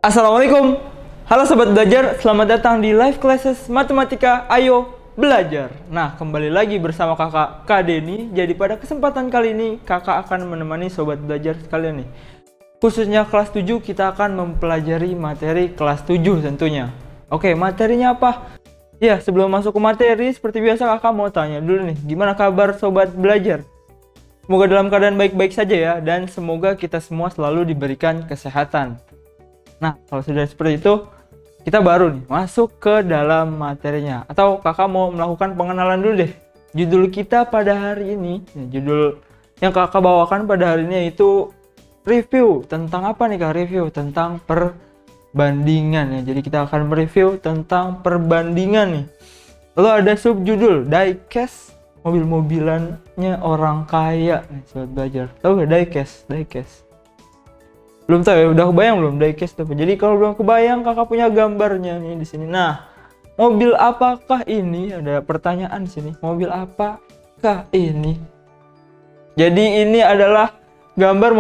Assalamualaikum. Halo sobat belajar, selamat datang di live classes matematika. Ayo belajar. Nah, kembali lagi bersama kakak Kak Denny. Jadi pada kesempatan kali ini kakak akan menemani sobat belajar sekalian nih. Khususnya kelas 7 kita akan mempelajari materi kelas 7 tentunya. Oke, materinya apa? Ya, sebelum masuk ke materi seperti biasa kakak mau tanya dulu nih, gimana kabar sobat belajar? Semoga dalam keadaan baik-baik saja ya, dan semoga kita semua selalu diberikan kesehatan. Nah, kalau sudah seperti itu, kita baru nih masuk ke dalam materinya. Atau kakak mau melakukan pengenalan dulu deh. Judul kita pada hari ini, judul yang kakak bawakan pada hari ini yaitu review. Tentang apa nih kak? Review tentang perbandingan ya. Jadi kita akan mereview tentang perbandingan nih. Lalu ada subjudul diecast, mobil-mobilannya orang kaya nih sobat belajar. Tahu gak diecast? Diecast. Belum tahu ya, udah kebayang belum diecast apa? Jadi kalau belum kebayang, kakak punya gambarnya nih di sini. Nah, mobil apakah ini? Ada pertanyaan di sini. Mobil apakah ini? Jadi ini adalah gambar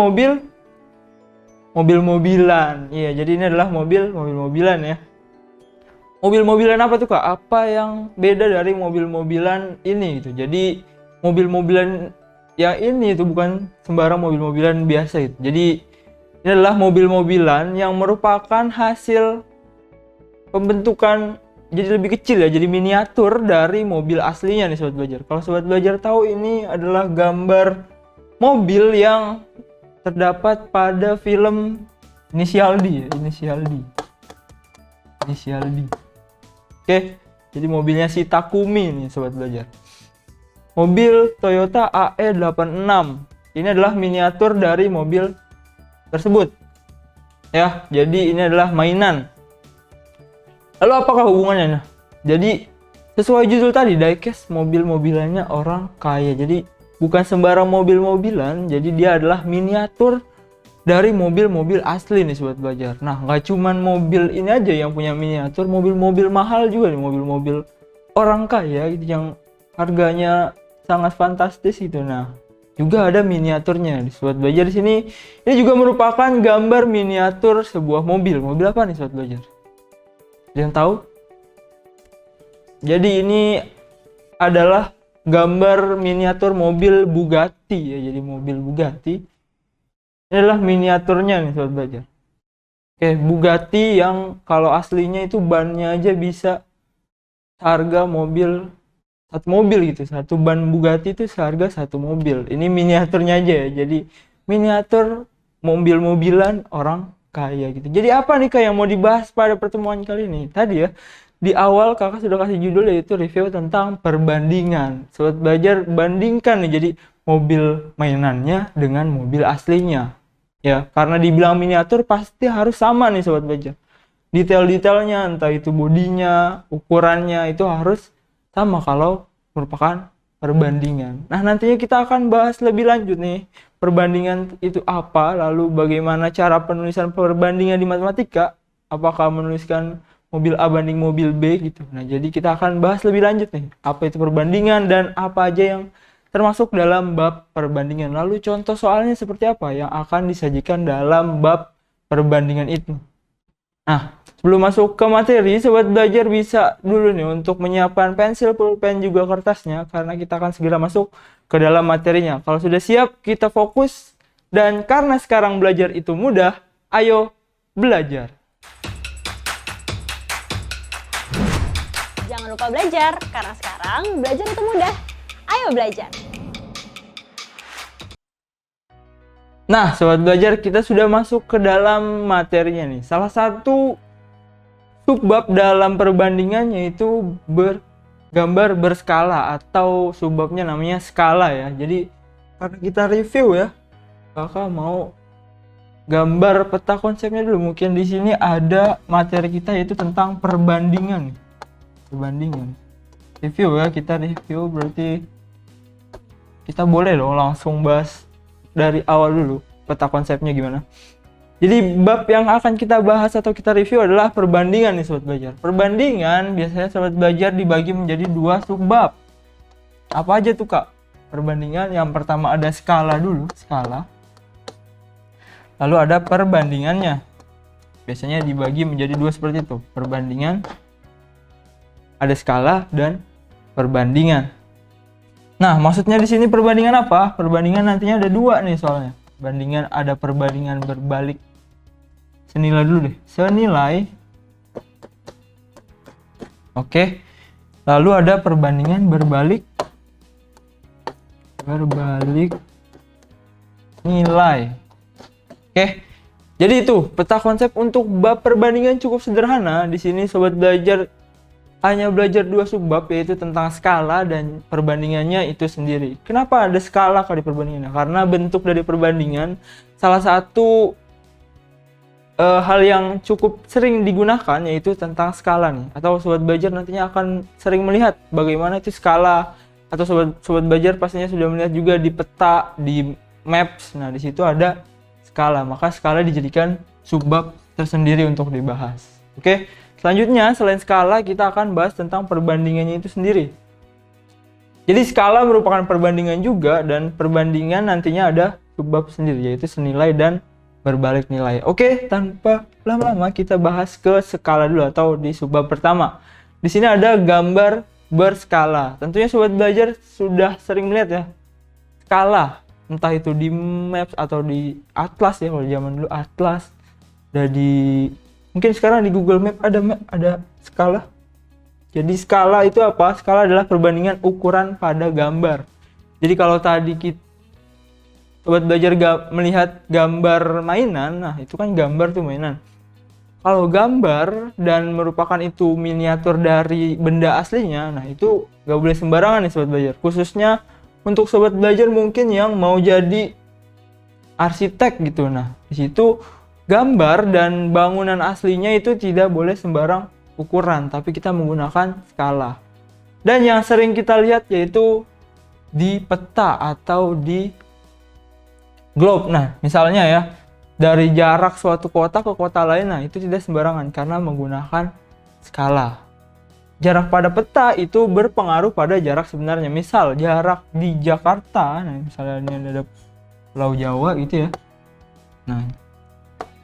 mobil-mobilan. Iya, jadi ini adalah mobil-mobilan ya. Mobil-mobilan apa tuh kak? Apa yang beda dari mobil-mobilan ini gitu? Jadi mobil-mobilan yang ini itu bukan sembarang mobil-mobilan biasa gitu. Jadi ini adalah mobil-mobilan yang merupakan hasil pembentukan jadi lebih kecil ya, jadi miniatur dari mobil aslinya nih sobat belajar. Kalau sobat belajar tahu, ini adalah gambar mobil yang terdapat pada film Inisial D ya, Inisial D. Oke, jadi mobilnya si Takumi nih sobat belajar. Mobil Toyota AE86. Ini adalah miniatur dari mobil tersebut. Ya, jadi ini adalah mainan. Lalu apakah hubungannya? Nah, jadi sesuai judul tadi, diecast, mobil-mobilannya orang kaya. Jadi bukan sembarang mobil-mobilan, jadi dia adalah miniatur dari mobil-mobil asli nih sobat belajar. Nah, nggak cuman mobil ini aja yang punya miniatur, mobil-mobil mahal juga nih, mobil-mobil orang kaya gitu yang harganya sangat fantastis gitu. Nah, juga ada miniaturnya di sobat belajar di sini. Ini juga merupakan gambar miniatur sebuah mobil. Mobil apa nih sobat belajar? Ada yang tahu? Jadi ini adalah gambar miniatur mobil Bugatti ya. Jadi mobil Bugatti. Ini adalah miniaturnya nih sobat belajar. Oke, Bugatti yang kalau aslinya itu bannya aja bisa harga mobil, satu mobil gitu. Satu ban Bugatti itu seharga satu mobil. Ini miniaturnya aja ya. Jadi miniatur mobil-mobilan orang kaya gitu. Jadi apa nih kak yang mau dibahas pada pertemuan kali ini? Tadi ya, di awal kakak sudah kasih judul yaitu review tentang perbandingan. Sobat belajar bandingkan nih, jadi mobil mainannya dengan mobil aslinya. Ya, karena dibilang miniatur pasti harus sama nih sobat belajar. Detail-detailnya, entah itu bodinya, ukurannya, itu harus sama kalau merupakan perbandingan. Nah, nantinya kita akan bahas lebih lanjut nih, perbandingan itu apa, lalu bagaimana cara penulisan perbandingan di matematika, apakah menuliskan mobil A banding mobil B gitu. Nah, jadi kita akan bahas lebih lanjut nih, apa itu perbandingan dan apa aja yang termasuk dalam bab perbandingan. Lalu contoh soalnya seperti apa yang akan disajikan dalam bab perbandingan itu. Nah, sebelum masuk ke materi, sobat belajar bisa dulu nih untuk menyiapkan pensil, pulpen, juga kertasnya, karena kita akan segera masuk ke dalam materinya. Kalau sudah siap, kita fokus. Dan karena sekarang belajar itu mudah, ayo belajar. Jangan lupa belajar, karena sekarang belajar itu mudah. Ayo belajar. Nah, sobat belajar, kita sudah masuk ke dalam materinya nih. Salah satu subbab dalam perbandingan yaitu gambar berskala, atau subbabnya namanya skala ya. Jadi karena kita review ya, kakak mau gambar peta konsepnya dulu. Mungkin di sini ada materi kita yaitu tentang perbandingan. Perbandingan. Review ya, kita review berarti kita boleh dong langsung bahas dari awal dulu peta konsepnya gimana. Jadi bab yang akan kita bahas atau kita review adalah perbandingan nih sobat belajar. Perbandingan biasanya sobat belajar dibagi menjadi dua subbab. Apa aja tuh kak? Perbandingan yang pertama ada skala dulu, skala. Lalu ada perbandingannya. biasanya dibagi menjadi dua seperti itu, perbandingan, ada skala, dan perbandingan. Nah, maksudnya di sini perbandingan apa? Perbandingan nantinya ada dua nih soalnya. Ada perbandingan berbalik senilai dulu deh, senilai. Oke. Lalu ada perbandingan berbalik nilai. Oke. Jadi itu peta konsep untuk bab perbandingan cukup sederhana. Di sini sobat belajar hanya belajar dua subbab, yaitu tentang skala dan perbandingannya itu sendiri. Kenapa ada skala kalau di perbandingannya? Karena bentuk dari perbandingan salah satu hal yang cukup sering digunakan yaitu tentang skala nih. Atau sobat belajar nantinya akan sering melihat bagaimana itu skala, atau sobat belajar pastinya sudah melihat juga di peta, di maps. Nah, di situ ada skala, maka skala dijadikan subbab tersendiri untuk dibahas. Oke, selanjutnya selain skala kita akan bahas tentang perbandingannya itu sendiri. Jadi skala merupakan perbandingan juga, dan perbandingan nantinya ada subbab sendiri yaitu senilai dan berbalik nilai. Oke, tanpa lama-lama kita bahas ke skala dulu atau di subbab pertama. Di sini ada gambar berskala. Tentunya sobat belajar sudah sering melihat ya skala, entah itu di maps atau di atlas ya, kalau zaman dulu atlas. Mungkin sekarang di Google Map ada skala. Jadi skala itu apa? Skala adalah perbandingan ukuran pada gambar. Jadi kalau tadi sobat belajar melihat gambar mainan, nah itu kan gambar tuh mainan. Kalau gambar dan merupakan itu miniatur dari benda aslinya, nah itu gak boleh sembarangan nih sobat belajar. Khususnya untuk sobat belajar mungkin yang mau jadi arsitek gitu. Nah, di situ gambar dan bangunan aslinya itu tidak boleh sembarang ukuran, tapi kita menggunakan skala. Dan yang sering kita lihat yaitu di peta atau di globe. Nah, misalnya ya, dari jarak suatu kota ke kota lain, nah itu tidak sembarangan karena menggunakan skala. Jarak pada peta itu berpengaruh pada jarak sebenarnya. Misal jarak di Jakarta, nah misalnya ini ada Pulau Jawa gitu ya. Nah,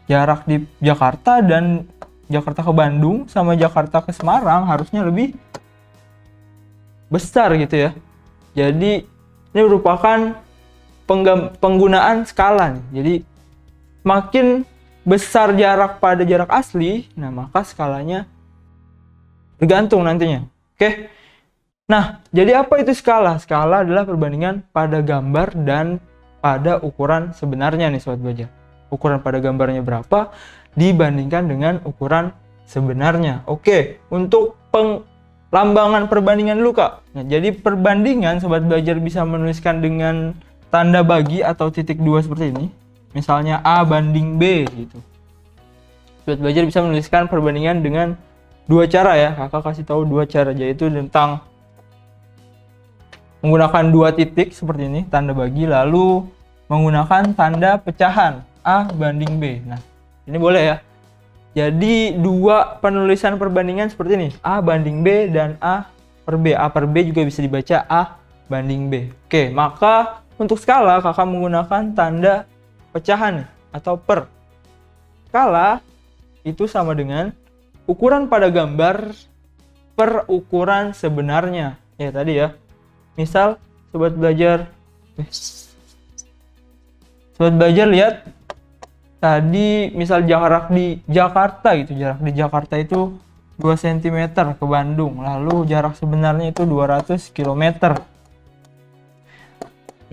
jarak di Jakarta dan Jakarta ke Bandung sama Jakarta ke Semarang harusnya lebih besar gitu ya. Jadi ini merupakan penggunaan skala nih. Jadi makin besar jarak pada jarak asli, nah maka skalanya bergantung nantinya. Oke. Nah, jadi apa itu skala? Skala adalah perbandingan pada gambar dan pada ukuran sebenarnya nih sobat belajar. Ukuran pada gambarnya berapa dibandingkan dengan ukuran sebenarnya. Oke, untuk lambangan perbandingan dulu Kak. Nah, jadi perbandingan sobat belajar bisa menuliskan dengan tanda bagi atau titik dua seperti ini. Misalnya A banding B gitu. Sobat belajar bisa menuliskan perbandingan dengan dua cara ya. Kakak kasih tahu dua cara, yaitu tentang menggunakan dua titik seperti ini, tanda bagi, lalu menggunakan tanda pecahan A banding B. Nah, ini boleh ya. Jadi dua penulisan perbandingan seperti ini, A banding B dan A per B. A per B juga bisa dibaca A banding B. Oke, maka untuk skala kakak menggunakan tanda pecahan atau per. Skala itu sama dengan ukuran pada gambar per ukuran sebenarnya. Ya tadi ya. Misal sobat belajar lihat tadi misal jarak di Jakarta gitu. Jarak di Jakarta itu 2 cm ke Bandung. Lalu jarak sebenarnya itu 200 km.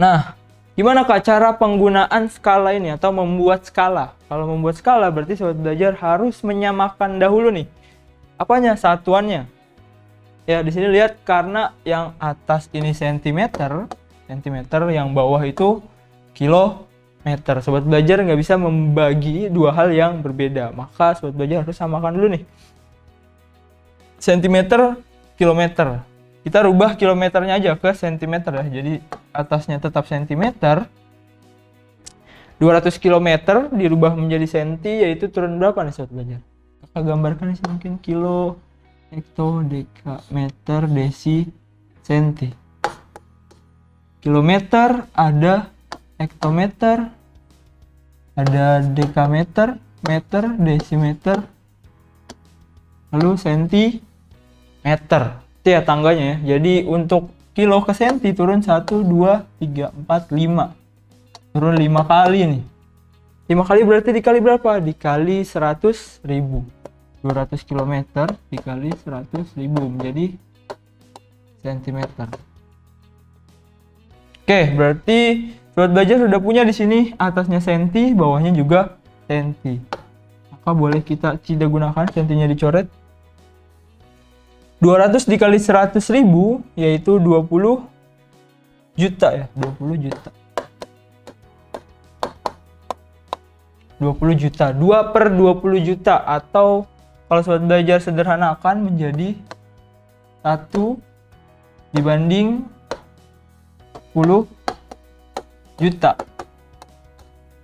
Nah, gimana Kak cara penggunaan skala ini atau membuat skala? Kalau membuat skala berarti sobat belajar harus menyamakan dahulu nih. Apanya? Satuannya. Ya, di sini lihat karena yang atas ini cm, yang bawah itu kilometer. Sobat belajar nggak bisa membagi dua hal yang berbeda. Maka sobat belajar harus samakan dulu nih. Centimeter, kilometer. Kita rubah kilometernya aja ke sentimeter ya. Jadi atasnya tetap sentimeter. 200 km dirubah menjadi senti, yaitu turun berapa nih sobat belajar? Kakak gambarkan di sini mungkin kilo, hekto, deka, meter, desi, senti. Kilometer, ada hektometer, ada dekameter, meter, desimeter, lalu sentimeter. Itu ya tangganya ya. Jadi untuk kilo ke senti turun 1, 2, 3, 4, 5. Turun 5 kali nih. 5 kali berarti dikali berapa? Dikali 100.000. 200 km dikali 100.000 menjadi sentimeter. Oke, berarti sobat belajar sudah punya di sini atasnya senti, bawahnya juga senti. Maka boleh kita tidak gunakan, sentinya dicoret. 200 dikali 100.000 yaitu 20 juta ya, 20 juta. 20 juta, 2 per 20 juta, atau kalau sobat belajar sederhanakan menjadi 1 dibanding 10 juta.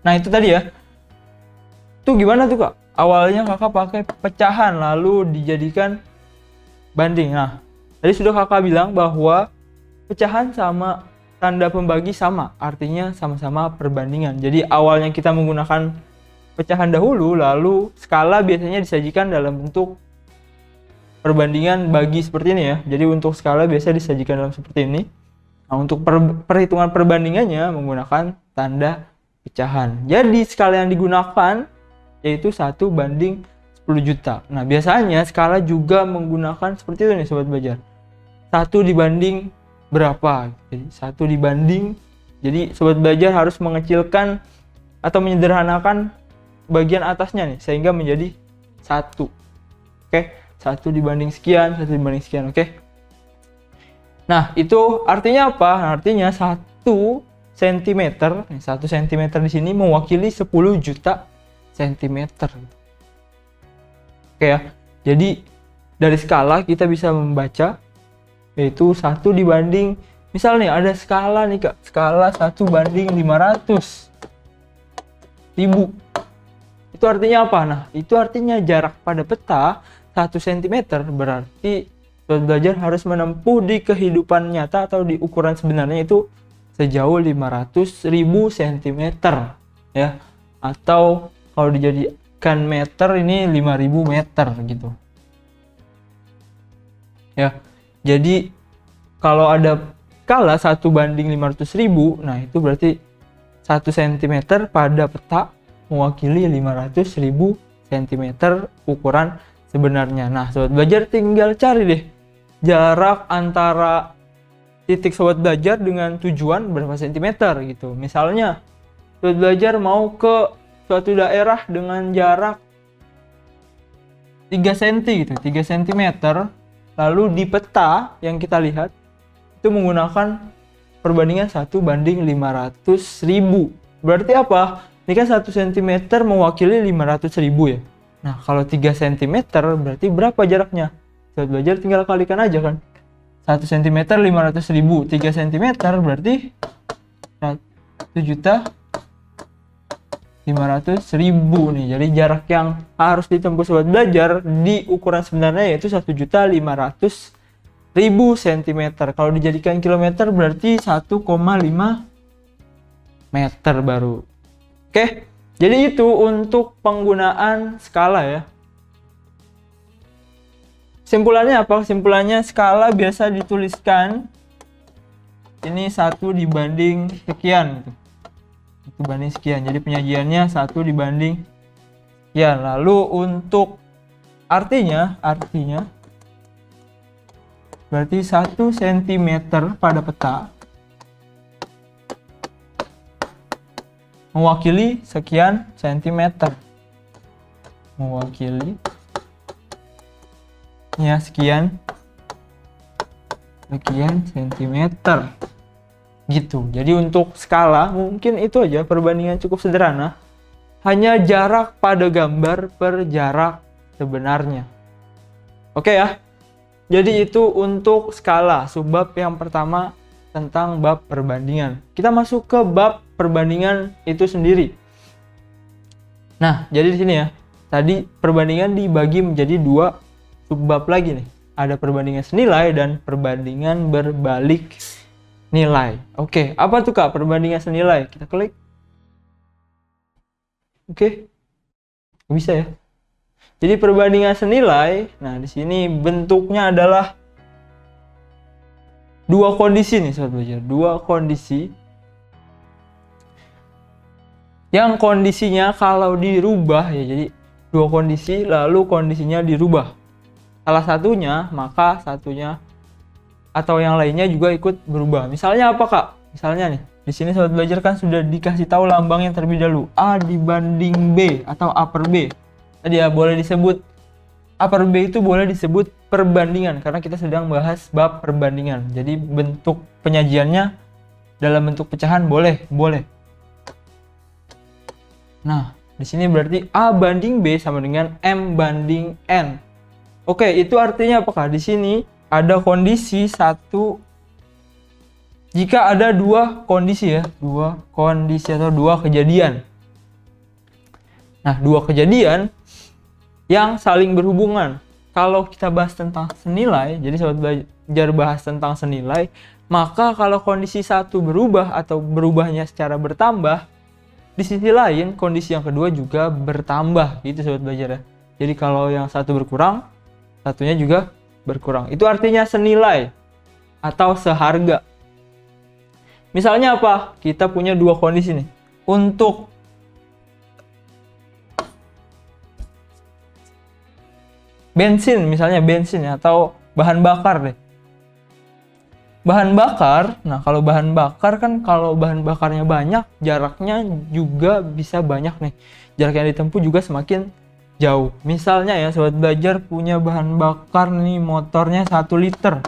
Nah itu tadi ya. Tuh gimana tuh kak? Awalnya kakak pakai pecahan lalu dijadikan banding. Nah tadi sudah kakak bilang bahwa pecahan sama tanda pembagi sama, artinya sama-sama perbandingan. Jadi awalnya kita menggunakan pecahan dahulu, lalu skala biasanya disajikan dalam bentuk perbandingan bagi seperti ini ya. Jadi untuk skala biasa disajikan dalam seperti ini. Nah untuk perhitungan perbandingannya menggunakan tanda pecahan. Jadi skala yang digunakan yaitu 1 banding 10 juta. Nah biasanya skala juga menggunakan seperti itu nih sobat belajar. 1 dibanding berapa? Jadi 1 dibanding. Jadi sobat belajar harus mengecilkan atau menyederhanakan bagian atasnya nih sehingga menjadi 1. Oke, 1 dibanding sekian, 1 dibanding sekian, oke. Nah, itu artinya apa? Artinya 1 cm, 1 cm di sini mewakili 10 juta cm. Oke ya. Jadi dari skala kita bisa membaca yaitu 1 dibanding, misalnya ada skala nih Kak, skala 1 banding 500.000. Itu artinya apa? Nah, itu artinya jarak pada peta 1 cm berarti sobat belajar harus menempuh di kehidupan nyata atau di ukuran sebenarnya itu sejauh 500.000 cm ya. Atau kalau dijadikan meter ini 5.000 meter gitu. Ya. Jadi kalau ada skala 1 banding 500.000, nah itu berarti 1 cm pada peta mewakili 500.000 cm ukuran sebenarnya. Nah, sobat belajar tinggal cari deh jarak antara titik sobat belajar dengan tujuan berapa sentimeter gitu. Misalnya, sobat belajar mau ke suatu daerah dengan jarak 3 cm gitu, 3 cm. Lalu di peta yang kita lihat itu menggunakan perbandingan 1 banding 500.000. Berarti apa? Ini kan 1 cm mewakili 500.000 ya. Nah, kalau 3 cm berarti berapa jaraknya? Sobat belajar tinggal kalikan aja kan. 1 cm 500.000, 3 cm berarti 1.500.000 nih. Jadi jarak yang harus ditempuh sobat belajar di ukuran sebenarnya yaitu 1.500.000 cm. Kalau dijadikan kilometer berarti 1,5 meter baru. Oke, jadi itu untuk penggunaan skala ya. Kesimpulannya apa? Kesimpulannya skala biasa dituliskan ini 1 dibanding sekian gitu. 1 banding sekian. Jadi penyajiannya 1 dibanding sekian. Lalu untuk artinya berarti 1 cm pada peta mewakili sekian sentimeter. Mewakili ya sekian sentimeter. Gitu. Jadi untuk skala mungkin itu aja, perbandingan cukup sederhana. Hanya jarak pada gambar per jarak sebenarnya. Oke ya. Jadi itu untuk skala, subbab yang pertama tentang bab perbandingan. Kita masuk ke bab perbandingan itu sendiri. Nah, jadi di sini ya. Tadi perbandingan dibagi menjadi 2 subbab lagi nih. Ada perbandingan senilai dan perbandingan berbalik nilai. Oke, apa tuh Kak perbandingan senilai? Kita klik. Oke. Bisa ya. Jadi perbandingan senilai, nah di sini bentuknya adalah dua kondisi nih sobat belajar, dua kondisi yang kondisinya kalau dirubah ya, jadi dua kondisi lalu kondisinya dirubah. Salah satunya, maka satunya atau yang lainnya juga ikut berubah. Misalnya apa Kak? Misalnya nih, di sini sobat belajar kan sudah dikasih tahu lambang yang terlebih dahulu, A dibanding B atau upper B. Tadi ya boleh disebut upper B itu boleh disebut perbandingan karena kita sedang bahas bab perbandingan. Jadi bentuk penyajiannya dalam bentuk pecahan boleh. Nah, di sini berarti A banding B sama dengan M banding N. Oke, itu artinya apakah di sini ada kondisi satu jika ada dua kondisi ya, dua kondisi atau dua kejadian. Nah, dua kejadian yang saling berhubungan. Kalau kita bahas tentang senilai, jadi sobat belajar bahas tentang senilai, maka kalau kondisi satu berubah atau berubahnya secara bertambah, di sisi lain kondisi yang kedua juga bertambah, gitu sobat belajar ya. Jadi kalau yang satu berkurang, satunya juga berkurang. Itu artinya senilai atau seharga. Misalnya apa? Kita punya dua kondisi nih. Untuk bensin, misalnya bensin ya, atau bahan bakar deh. Bahan bakar, nah kalau bahan bakar kan kalau bahan bakarnya banyak, jaraknya juga bisa banyak nih. Jarak yang ditempuh juga semakin jauh. Misalnya ya, sobat belajar punya bahan bakar nih, motornya 1 liter.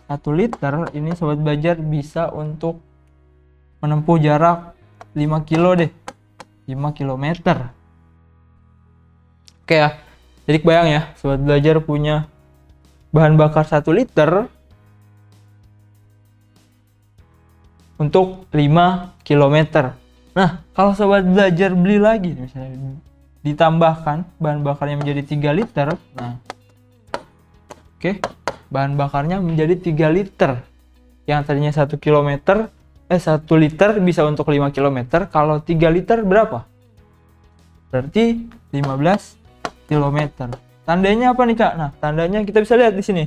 1 liter ini sobat belajar bisa untuk menempuh jarak 5 kilo deh. 5 kilometer. Oke ya. Jadi kebayang ya, sobat belajar punya bahan bakar 1 liter untuk 5 km. Nah, kalau sobat belajar beli lagi, misalnya ditambahkan bahan bakarnya menjadi 3 liter. Nah, oke, bahan bakarnya menjadi 3 liter. Yang tadinya 1 liter bisa untuk 5 km. Kalau 3 liter berapa? Berarti 15 km. Tandanya apa nih Kak? Nah, tandanya kita bisa lihat di sini.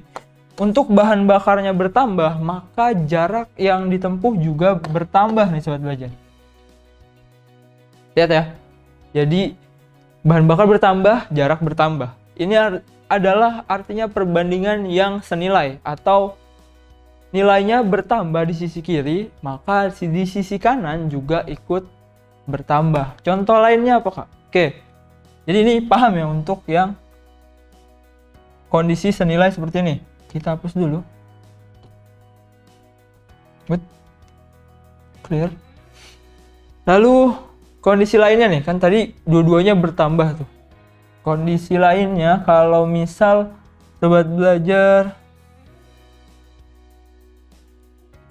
Untuk bahan bakarnya bertambah, maka jarak yang ditempuh juga bertambah nih sobat belajar. Lihat ya. Jadi bahan bakar bertambah, jarak bertambah. Ini adalah artinya perbandingan yang senilai atau nilainya bertambah di sisi kiri, maka di sisi kanan juga ikut bertambah. Contoh lainnya apa Kak? Oke. Jadi ini paham ya untuk yang kondisi senilai seperti ini. Kita hapus dulu. Good. Clear. Lalu kondisi lainnya nih, kan tadi dua-duanya bertambah tuh. Kondisi lainnya kalau misal sobat belajar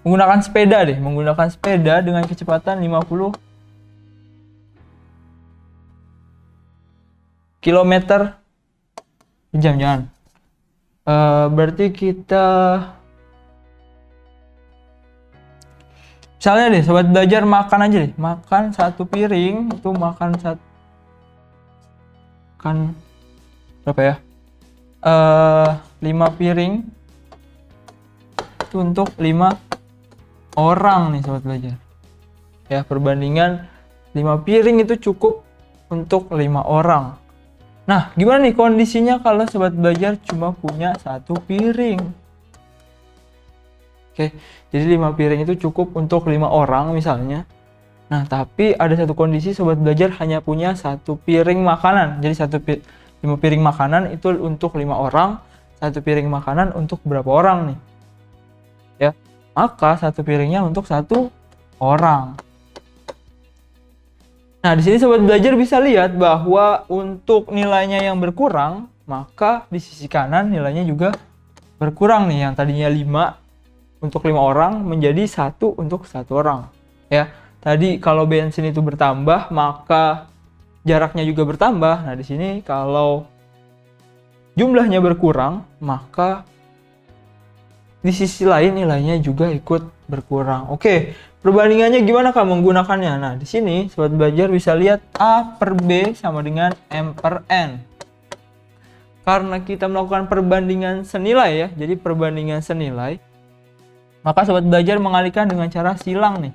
menggunakan sepeda dengan kecepatan 50 km per jam, jangan. Berarti kita misalnya deh sobat belajar makan aja deh, makan 1 piring itu makan berapa ya? 5 piring itu untuk 5 orang nih sobat belajar. Ya, perbandingan 5 piring itu cukup untuk 5 orang. Nah, gimana nih kondisinya kalau sobat belajar cuma punya 1 piring? Oke, jadi 5 piring itu cukup untuk 5 orang misalnya. Nah, tapi ada satu kondisi sobat belajar hanya punya 1 piring makanan. Jadi 5 piring makanan itu untuk 5 orang, 1 piring makanan untuk berapa orang nih? Ya, maka 1 piringnya untuk 1 orang. Nah, di sini sobat belajar bisa lihat bahwa untuk nilainya yang berkurang, maka di sisi kanan nilainya juga berkurang nih. Yang tadinya 5 untuk 5 orang menjadi 1 untuk 1 orang. Ya, tadi kalau bensin itu bertambah, maka jaraknya juga bertambah. Nah, di sini kalau jumlahnya berkurang, maka di sisi lain nilainya juga ikut berkurang. Oke, perbandingannya gimana Kak menggunakannya? Nah, di sini sobat belajar bisa lihat A per B sama dengan M per N. Karena kita melakukan perbandingan senilai ya, jadi perbandingan senilai, maka sobat belajar mengalihkan dengan cara silang nih.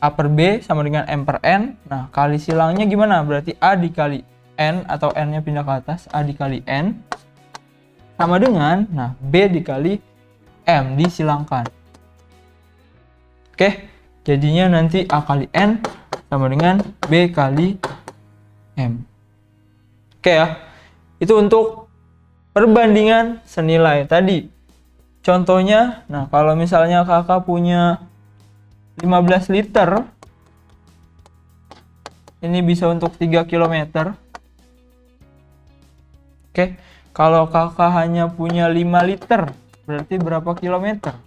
A per B sama dengan M per N. Nah, kali silangnya gimana? Berarti A dikali N atau N-nya pindah ke atas, A dikali N sama dengan, nah, B dikali M disilangkan. Oke, jadinya nanti A kali N sama dengan B kali M. Oke ya, itu untuk perbandingan senilai tadi. Contohnya, nah kalau misalnya kakak punya 15 liter, ini bisa untuk 3 km. Oke, kalau kakak hanya punya 5 liter, berarti berapa kilometer?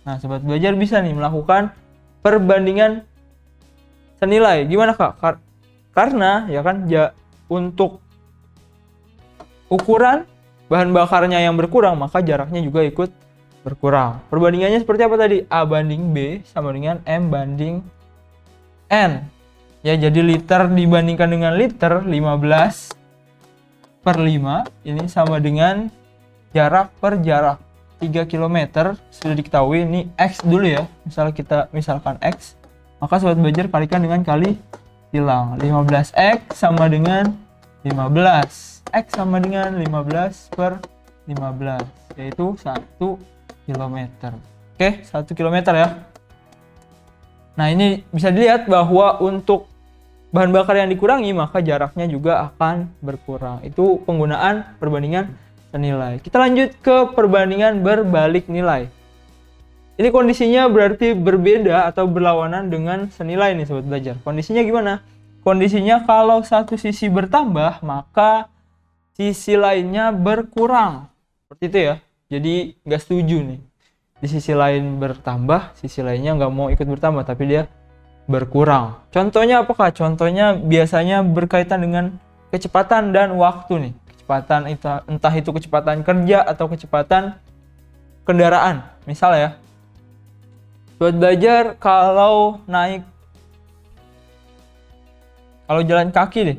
Nah, sobat belajar bisa nih melakukan perbandingan senilai. Gimana Kak? Karena ya kan untuk ukuran bahan bakarnya yang berkurang, maka jaraknya juga ikut berkurang. Perbandingannya seperti apa tadi? A banding B sama dengan M banding N. Ya, jadi liter dibandingkan dengan liter, 15 per 5 ini sama dengan jarak per jarak 3 km. Sudah diketahui ini X dulu ya. Misalkan X, maka sobat belajar kalikan dengan kali silang. 15X sama dengan 15. X sama dengan 15 per 15, yaitu 1 km. Oke, 1 km ya. Nah, ini bisa dilihat bahwa untuk bahan bakar yang dikurangi, maka jaraknya juga akan berkurang. Itu penggunaan perbandingan senilai. Kita lanjut ke perbandingan berbalik nilai. Ini kondisinya berarti berbeda atau berlawanan dengan senilai nih sobat belajar. Kondisinya gimana? Kondisinya kalau satu sisi bertambah, maka sisi lainnya berkurang. Seperti itu ya. Jadi nggak setuju nih. Di sisi lain bertambah, sisi lainnya nggak mau ikut bertambah, tapi dia berkurang. Contohnya apakah? Contohnya biasanya berkaitan dengan kecepatan dan waktu nih. Kecepatan entah itu kecepatan kerja atau kecepatan kendaraan. Misal ya, buat belajar kalau jalan kaki deh,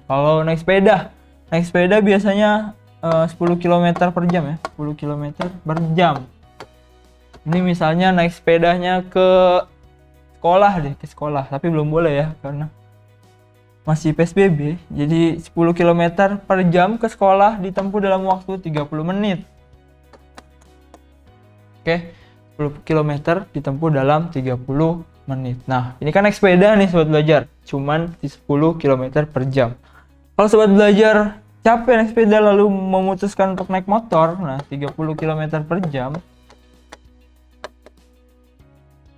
kalau naik sepeda biasanya 10 km per jam ya, 10 km per jam. Ini misalnya naik sepedanya ke sekolah, tapi belum boleh ya karena masih PSBB. Jadi 10 km per jam ke sekolah ditempuh dalam waktu 30 menit. Oke, 10 km ditempuh dalam 30 menit. Nah, ini kan naik sepeda nih sobat belajar, cuman di 10 km per jam. Kalau sobat belajar capek naik sepeda lalu memutuskan untuk naik motor, nah 30 km per jam,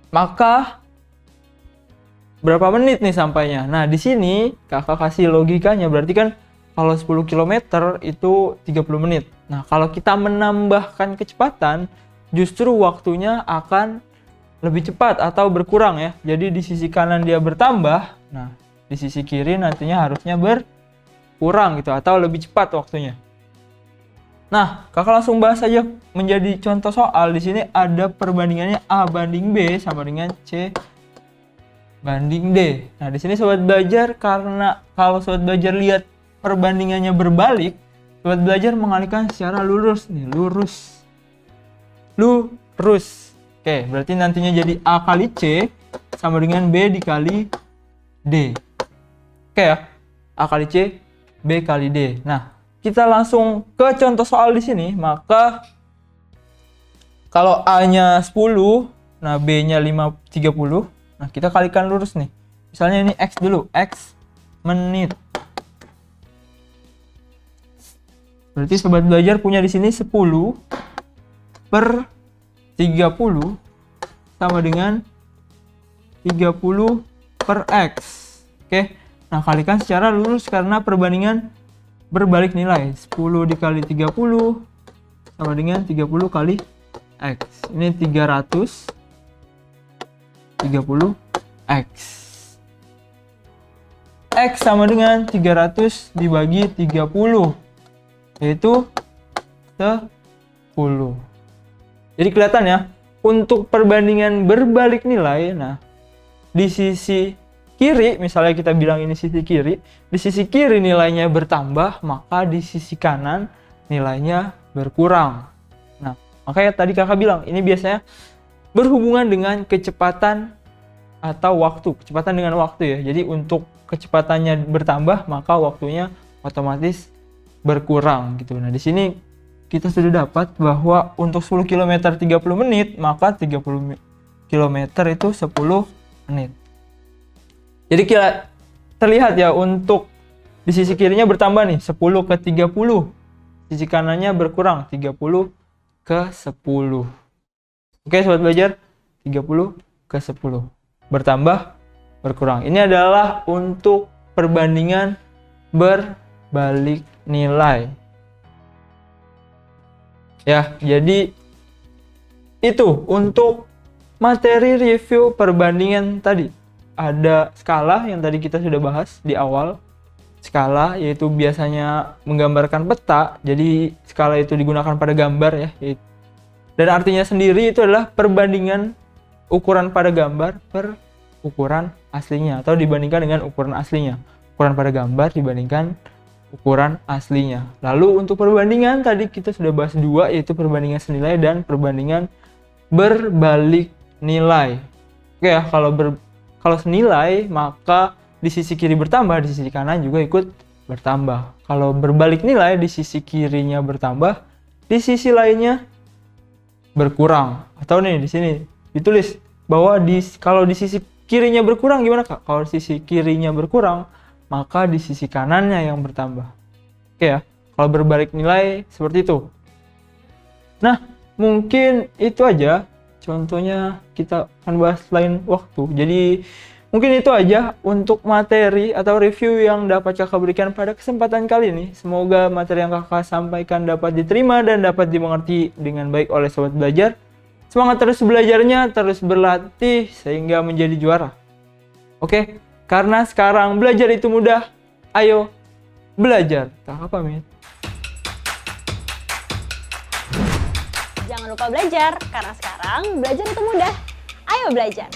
maka berapa menit nih sampainya? Nah, di sini kakak kasih logikanya, berarti kan kalau 10 km itu 30 menit. Nah, kalau kita menambahkan kecepatan, justru waktunya akan lebih cepat atau berkurang ya. Jadi di sisi kanan dia bertambah, nah di sisi kiri nantinya harusnya berkurang gitu atau lebih cepat waktunya. Nah, kakak langsung bahas aja menjadi contoh soal. Di sini ada perbandingannya A banding B sama dengan C banding D. Nah, di sini sobat belajar, karena kalau sobat belajar lihat perbandingannya berbalik, sobat belajar mengalihkan secara lurus nih, lurus. Oke, berarti nantinya jadi A kali C sama dengan B dikali D. Oke ya, A kali C, B kali D. Nah, kita langsung ke contoh soal di sini. Maka kalau A-nya 10, nah B-nya 30. Nah, kita kalikan lurus nih. Misalnya ini X dulu, X menit. Berarti sobat belajar punya di sini 10 per 30 sama dengan 30 per X. Oke. Nah, kalikan secara lurus karena perbandingan berbalik nilai. 10 dikali 30 sama dengan 30 kali X. Ini 330 X. X sama dengan 300 dibagi 30, yaitu 10. Jadi kelihatan ya, untuk perbandingan berbalik nilai, nah di sisi kiri, misalnya kita bilang ini sisi kiri, di sisi kiri nilainya bertambah, maka di sisi kanan nilainya berkurang. Nah, makanya tadi kakak bilang, ini biasanya berhubungan dengan kecepatan atau waktu, kecepatan dengan waktu ya. Jadi untuk kecepatannya bertambah, maka waktunya otomatis berkurang gitu. Nah, di sini kita sudah dapat bahwa untuk 10 km 30 menit, maka 30 km itu 10 menit. Jadi terlihat ya, untuk di sisi kirinya bertambah nih 10 ke 30. Sisi kanannya berkurang 30 ke 10. Oke sobat belajar, 30 ke 10. Bertambah, berkurang. Ini adalah untuk perbandingan berbalik nilai. Ya, jadi itu untuk materi review perbandingan tadi. Ada skala yang tadi kita sudah bahas di awal. Skala yaitu biasanya menggambarkan peta, jadi skala itu digunakan pada gambar ya. Dan artinya sendiri itu adalah perbandingan ukuran pada gambar per ukuran aslinya, atau dibandingkan dengan ukuran aslinya. Ukuran pada gambar dibandingkan ukuran aslinya. Lalu untuk perbandingan tadi kita sudah bahas dua, yaitu perbandingan senilai dan perbandingan berbalik nilai. Oke ya, kalau senilai maka di sisi kiri bertambah, di sisi kanan juga ikut bertambah. Kalau berbalik nilai, di sisi kirinya bertambah, di sisi lainnya berkurang. Atau nih di sini ditulis bahwa kalau di sisi kirinya berkurang gimana Kak? Kalau sisi kirinya berkurang, maka di sisi kanannya yang bertambah. Oke ya, kalau berbalik nilai seperti itu. Nah, mungkin itu aja. Contohnya kita akan bahas lain waktu. Jadi mungkin itu aja untuk materi atau review yang dapat kakak berikan pada kesempatan kali ini. Semoga materi yang kakak sampaikan dapat diterima dan dapat dimengerti dengan baik oleh sobat belajar. Semangat terus belajarnya, terus berlatih sehingga menjadi juara. Oke, karena sekarang belajar itu mudah. Ayo belajar. Kakak pamit. Jangan lupa belajar, karena sekarang belajar itu mudah. Ayo belajar.